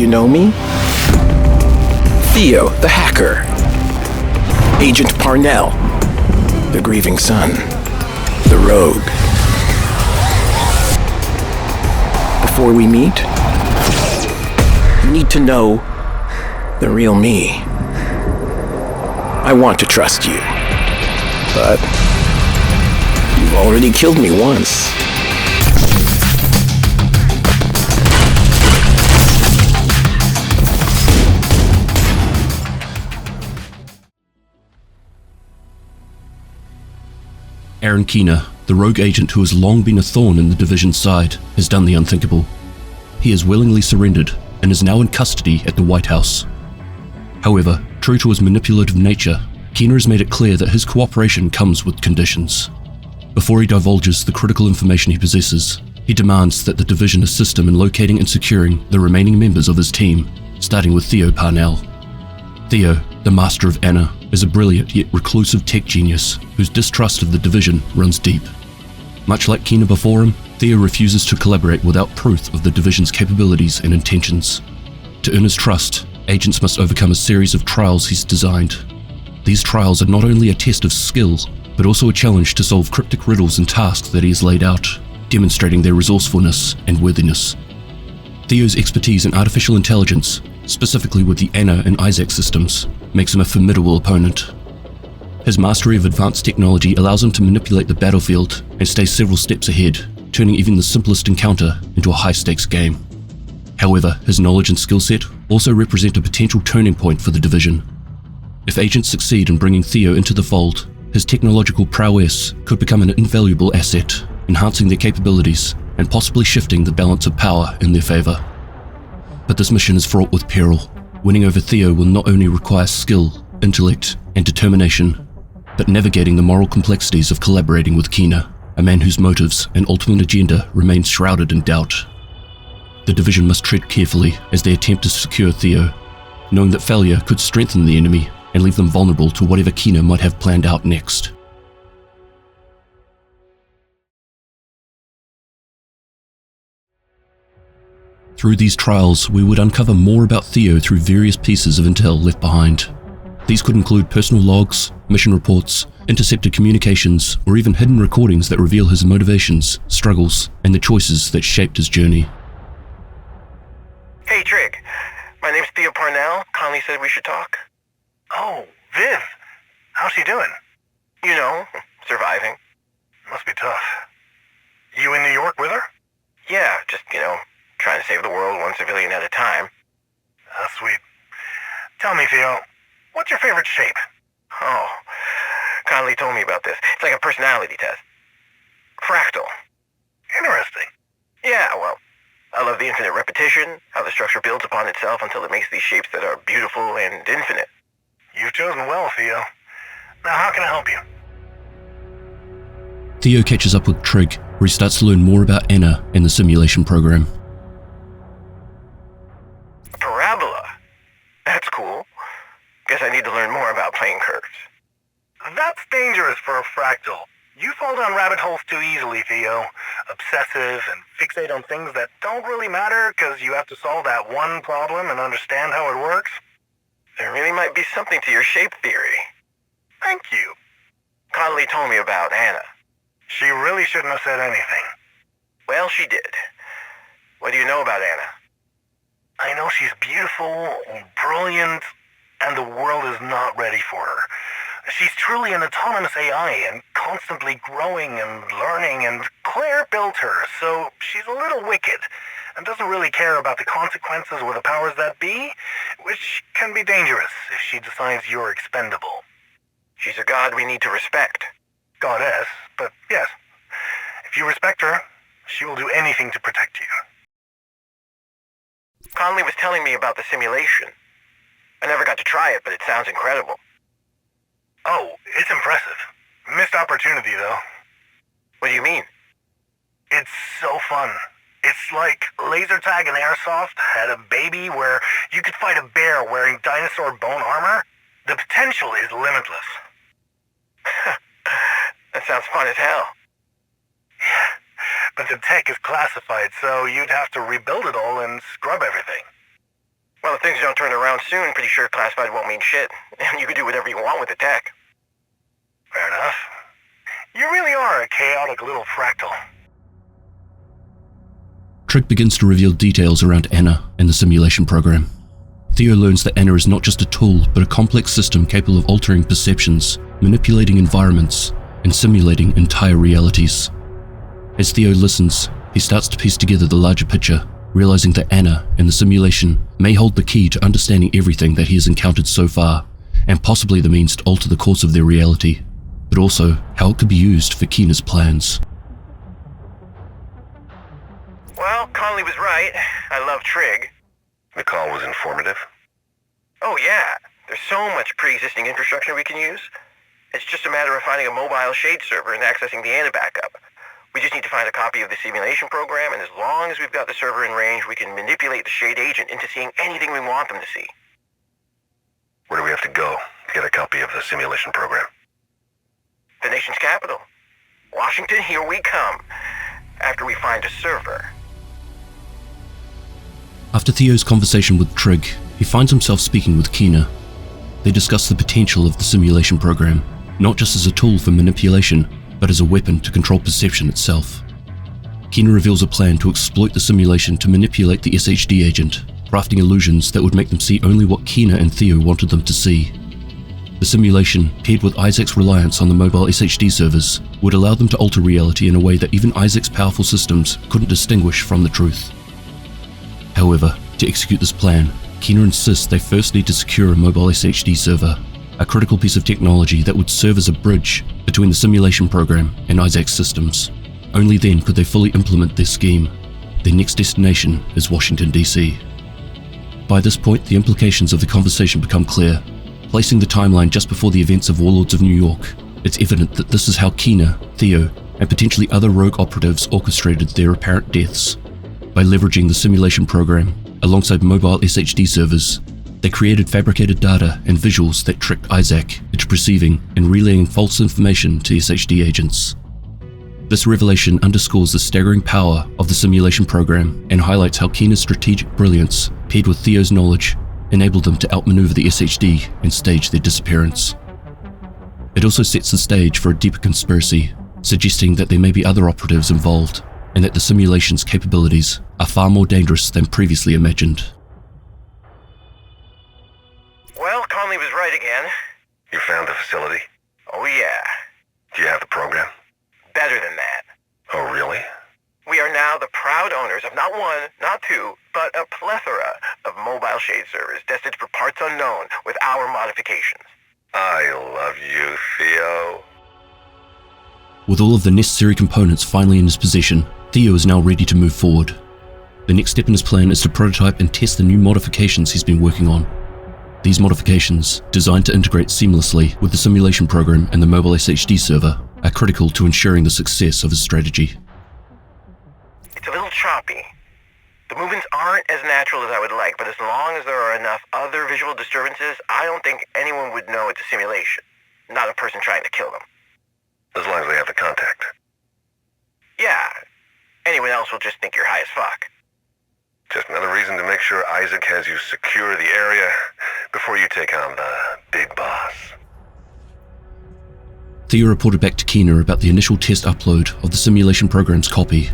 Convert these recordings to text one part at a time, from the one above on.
you know me? Theo, the hacker. Agent Parnell, the grieving son. The rogue. Before we meet, you need to know the real me. I want to trust you, but you've already killed me once. Aaron Keener, the rogue agent who has long been a thorn in the Division's side, has done the unthinkable. He has willingly surrendered and is now in custody at the White House. However, true to his manipulative nature, Keener has made it clear that his cooperation comes with conditions. Before he divulges the critical information he possesses, he demands that the Division assist him in locating and securing the remaining members of his team, starting with Theo Parnell. Theo, the master of Anna, is a brilliant yet reclusive tech genius whose distrust of the Division runs deep. Much like Keener before him, Theo refuses to collaborate without proof of the Division's capabilities and intentions. To earn his trust, agents must overcome a series of trials he's designed. These trials are not only a test of skill, but also a challenge to solve cryptic riddles and tasks that he has laid out, demonstrating their resourcefulness and worthiness. Theo's expertise in artificial intelligence, specifically with the Anna and Isaac systems, makes him a formidable opponent. His mastery of advanced technology allows him to manipulate the battlefield and stay several steps ahead, turning even the simplest encounter into a high-stakes game. However, his knowledge and skill set also represent a potential turning point for the Division. If agents succeed in bringing Theo into the fold, his technological prowess could become an invaluable asset, enhancing their capabilities and possibly shifting the balance of power in their favor. But this mission is fraught with peril. Winning over Theo will not only require skill, intellect, and determination, but navigating the moral complexities of collaborating with Keener, a man whose motives and ultimate agenda remain shrouded in doubt. The Division must tread carefully as they attempt to secure Theo, knowing that failure could strengthen the enemy and leave them vulnerable to whatever Keener might have planned out next. Through these trials, we would uncover more about Theo through various pieces of intel left behind. These could include personal logs, mission reports, intercepted communications, or even hidden recordings that reveal his motivations, struggles, and the choices that shaped his journey. Hey, Trig. My name's Theo Parnell. Conley said we should talk. Oh, Viv. How's she doing? You know, surviving. Must be tough. You in New York with her? Yeah, just, trying to save the world one civilian at a time. That's sweet. Tell me, Theo, what's your favorite shape? Oh, Conley told me about this. It's like a personality test. Fractal. Interesting. Yeah, well, I love the infinite repetition, how the structure builds upon itself until it makes these shapes that are beautiful and infinite. You've chosen well, Theo. Now, how can I help you? Theo catches up with Trig, where he starts to learn more about Anna and the simulation program. Parabola? That's cool. Guess I need to learn more about plane curves. That's dangerous for a fractal. You fall down rabbit holes too easily, Theo. Obsessive and fixate on things that don't really matter because you have to solve that one problem and understand how it works. There really might be something to your shape theory. Thank you. Conley told me about Anna. She really shouldn't have said anything. Well, she did. What do you know about Anna? I know she's beautiful, brilliant, and the world is not ready for her. She's truly an autonomous AI and constantly growing and learning, and Claire built her, so she's a little wicked and doesn't really care about the consequences or the powers that be, which can be dangerous if she decides you're expendable. She's a god we need to respect. Goddess, but yes. If you respect her, she will do anything to protect you. Conley was telling me about the simulation. I never got to try it, but it sounds incredible. Oh, it's impressive. Missed opportunity, though. What do you mean? It's so fun. It's like laser tag and airsoft had a baby where you could fight a bear wearing dinosaur bone armor. The potential is limitless. That sounds fun as hell. Yeah, but the tech is classified, so you'd have to rebuild it all and scrub everything. Well, if things don't turn around soon, pretty sure classified won't mean shit. And you can do whatever you want with the tech. Fair enough. You really are a chaotic little fractal. Trig begins to reveal details around Anna and the simulation program. Theo learns that Anna is not just a tool, but a complex system capable of altering perceptions, manipulating environments, and simulating entire realities. As Theo listens, he starts to piece together the larger picture, realizing that Anna and the simulation may hold the key to understanding everything that he has encountered so far, and possibly the means to alter the course of their reality, but also how it could be used for Keena's plans. Well, Conley was right. I love Trig. The call was informative. Oh yeah, there's so much pre-existing infrastructure we can use. It's just a matter of finding a mobile shade server and accessing the Anna backup. We just need to find a copy of the simulation program, and as long as we've got the server in range, we can manipulate the shade agent into seeing anything we want them to see. Where do we have to go to get a copy of the simulation program? The nation's capital. Washington, here we come. After we find a server. After Theo's conversation with Trig, he finds himself speaking with Keena. They discuss the potential of the simulation program, not just as a tool for manipulation, but as a weapon to control perception itself. Keena reveals a plan to exploit the simulation to manipulate the SHD agent, crafting illusions that would make them see only what Keena and Theo wanted them to see. The simulation, paired with Isaac's reliance on the mobile SHD servers, would allow them to alter reality in a way that even Isaac's powerful systems couldn't distinguish from the truth. However, to execute this plan, Keena insists they first need to secure a mobile SHD server, a critical piece of technology that would serve as a bridge between the simulation program and Isaac's systems. Only then could they fully implement their scheme. Their next destination is Washington D.C. By this point, the implications of the conversation become clear. Placing the timeline just before the events of Warlords of New York, it's evident that this is how Keena, Theo, and potentially other rogue operatives orchestrated their apparent deaths. By leveraging the simulation program, alongside mobile SHD servers, they created fabricated data and visuals that tricked Isaac into perceiving and relaying false information to SHD agents. This revelation underscores the staggering power of the simulation program and highlights how Keena's strategic brilliance, paired with Theo's knowledge, enabled them to outmaneuver the SHD and stage their disappearance. It also sets the stage for a deeper conspiracy, suggesting that there may be other operatives involved, and that the simulation's capabilities are far more dangerous than previously imagined. Well, Conley was right again. You found the facility? Oh yeah. Do you have the program? Better than that. Oh, really? We are now the proud owners of not one, not two, but a plethora of mobile shade servers destined for parts unknown with our modifications. I love you, Theo. With all of the necessary components finally in his possession, Theo is now ready to move forward. The next step in his plan is to prototype and test the new modifications he's been working on. These modifications, designed to integrate seamlessly with the simulation program and the mobile SHD server, are critical to ensuring the success of his strategy. It's a little choppy. The movements aren't as natural as I would like, but as long as there are enough other visual disturbances, I don't think anyone would know it's a simulation, not a person trying to kill them. As long as they have the contact. Yeah. Anyone else will just think you're high as fuck. Just another reason to make sure Isaac has you secure the area before you take on the big boss. Theo reported back to Keena about the initial test upload of the simulation program's copy.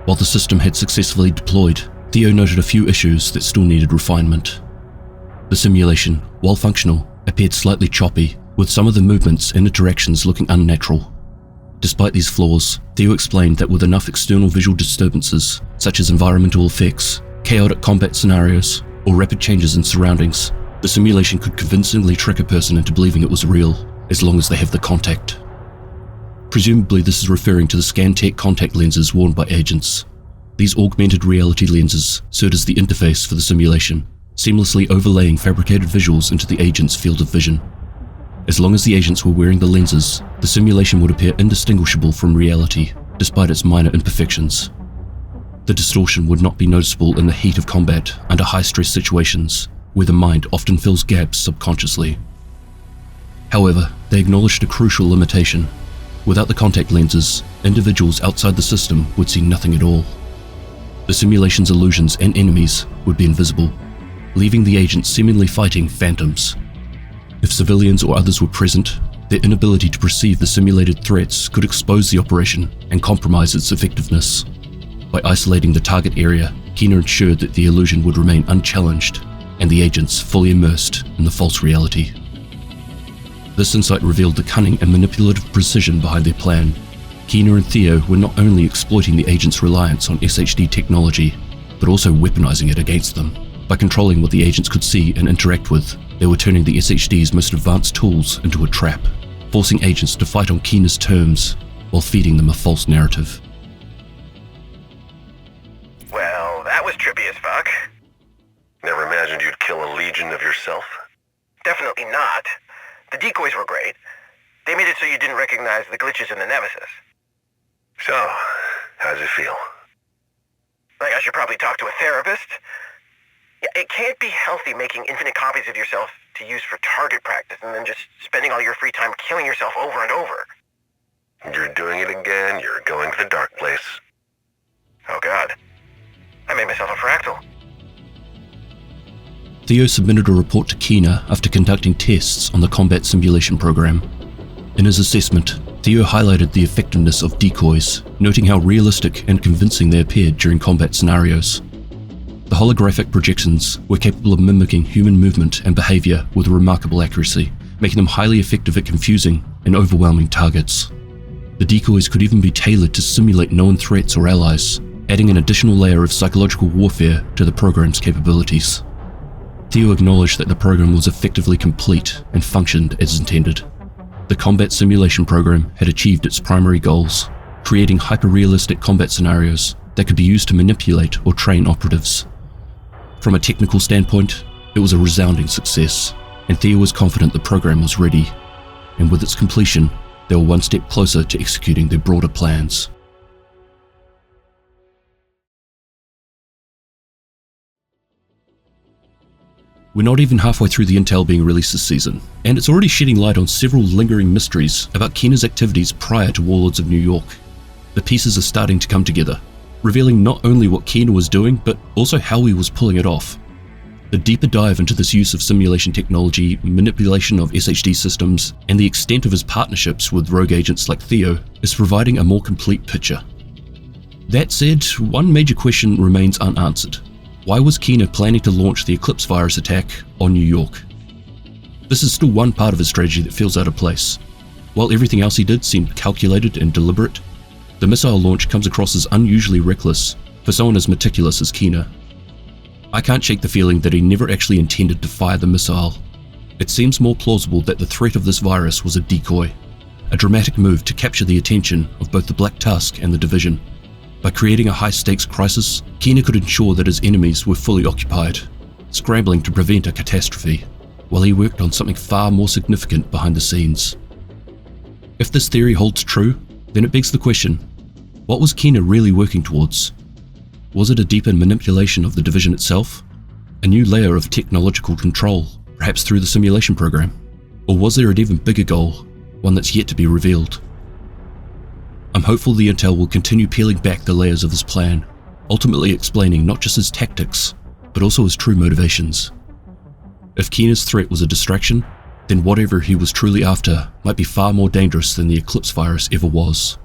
While the system had successfully deployed, Theo noted a few issues that still needed refinement. The simulation, while functional, appeared slightly choppy, with some of the movements and interactions looking unnatural. Despite these flaws, Theo explained that with enough external visual disturbances, such as environmental effects, chaotic combat scenarios, or rapid changes in surroundings, the simulation could convincingly trick a person into believing it was real, as long as they have the contact. Presumably this is referring to the Scantech contact lenses worn by agents. These augmented reality lenses serve as the interface for the simulation, seamlessly overlaying fabricated visuals into the agent's field of vision. As long as the agents were wearing the lenses, the simulation would appear indistinguishable from reality, despite its minor imperfections. The distortion would not be noticeable in the heat of combat under high-stress situations, where the mind often fills gaps subconsciously. However, they acknowledged a crucial limitation. Without the contact lenses, individuals outside the system would see nothing at all. The simulation's illusions and enemies would be invisible. leaving the agents seemingly fighting phantoms. If civilians or others were present, their inability to perceive the simulated threats could expose the operation and compromise its effectiveness. By isolating the target area, Keener ensured that the illusion would remain unchallenged and the agents fully immersed in the false reality. This insight revealed the cunning and manipulative precision behind their plan. Keener and Theo were not only exploiting the agents' reliance on SHD technology, but also weaponizing it against them. By controlling what the agents could see and interact with, they were turning the SHD's most advanced tools into a trap, forcing agents to fight on Keener's terms while feeding them a false narrative. Well, that was trippy as fuck. Never imagined you'd kill a legion of yourself? Definitely not. The decoys were great. They made it so you didn't recognize the glitches in the nemesis. So, how's it feel? Like I should probably talk to a therapist? Yeah, it can't be healthy making infinite copies of yourself to use for target practice and then just spending all your free time killing yourself over and over. You're doing it again. You're going to the dark place. Oh god. I made myself a fractal. Theo submitted a report to Keener after conducting tests on the combat simulation program. In his assessment, Theo highlighted the effectiveness of decoys, noting how realistic and convincing they appeared during combat scenarios. The holographic projections were capable of mimicking human movement and behavior with remarkable accuracy, making them highly effective at confusing and overwhelming targets. The decoys could even be tailored to simulate known threats or allies, adding an additional layer of psychological warfare to the program's capabilities. Theo acknowledged that the program was effectively complete and functioned as intended. The combat simulation program had achieved its primary goals, creating hyper-realistic combat scenarios that could be used to manipulate or train operatives. From a technical standpoint, it was a resounding success, and Theo was confident the program was ready, and with its completion, they were one step closer to executing their broader plans. We're not even halfway through the intel being released this season, and it's already shedding light on several lingering mysteries about Keener's activities prior to Warlords of New York. The pieces are starting to come together, revealing not only what Keener was doing, but also how he was pulling it off. The deeper dive into this use of simulation technology, manipulation of SHD systems, and the extent of his partnerships with rogue agents like Theo is providing a more complete picture. That said, one major question remains unanswered. Why was Keener planning to launch the Eclipse virus attack on New York? This is still one part of his strategy that feels out of place. While everything else he did seemed calculated and deliberate, the missile launch comes across as unusually reckless for someone as meticulous as Keener. I can't shake the feeling that he never actually intended to fire the missile. It seems more plausible that the threat of this virus was a decoy, a dramatic move to capture the attention of both the Black Tusk and the Division. By creating a high-stakes crisis, Keener could ensure that his enemies were fully occupied, scrambling to prevent a catastrophe, while he worked on something far more significant behind the scenes. If this theory holds true, then it begs the question, what was Keener really working towards? Was it a deeper manipulation of the Division itself? A new layer of technological control, perhaps through the simulation program? Or was there an even bigger goal, one that's yet to be revealed? I'm hopeful the intel will continue peeling back the layers of his plan, ultimately explaining not just his tactics, but also his true motivations. If Keener's threat was a distraction, then whatever he was truly after might be far more dangerous than the Eclipse virus ever was.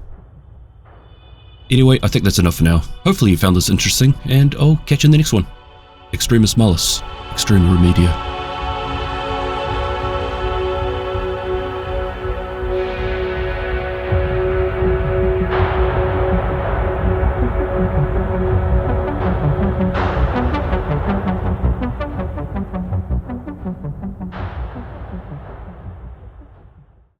Anyway, I think that's enough for now. Hopefully you found this interesting, and I'll catch you in the next one. Extremis Malus, Extrema Remedia.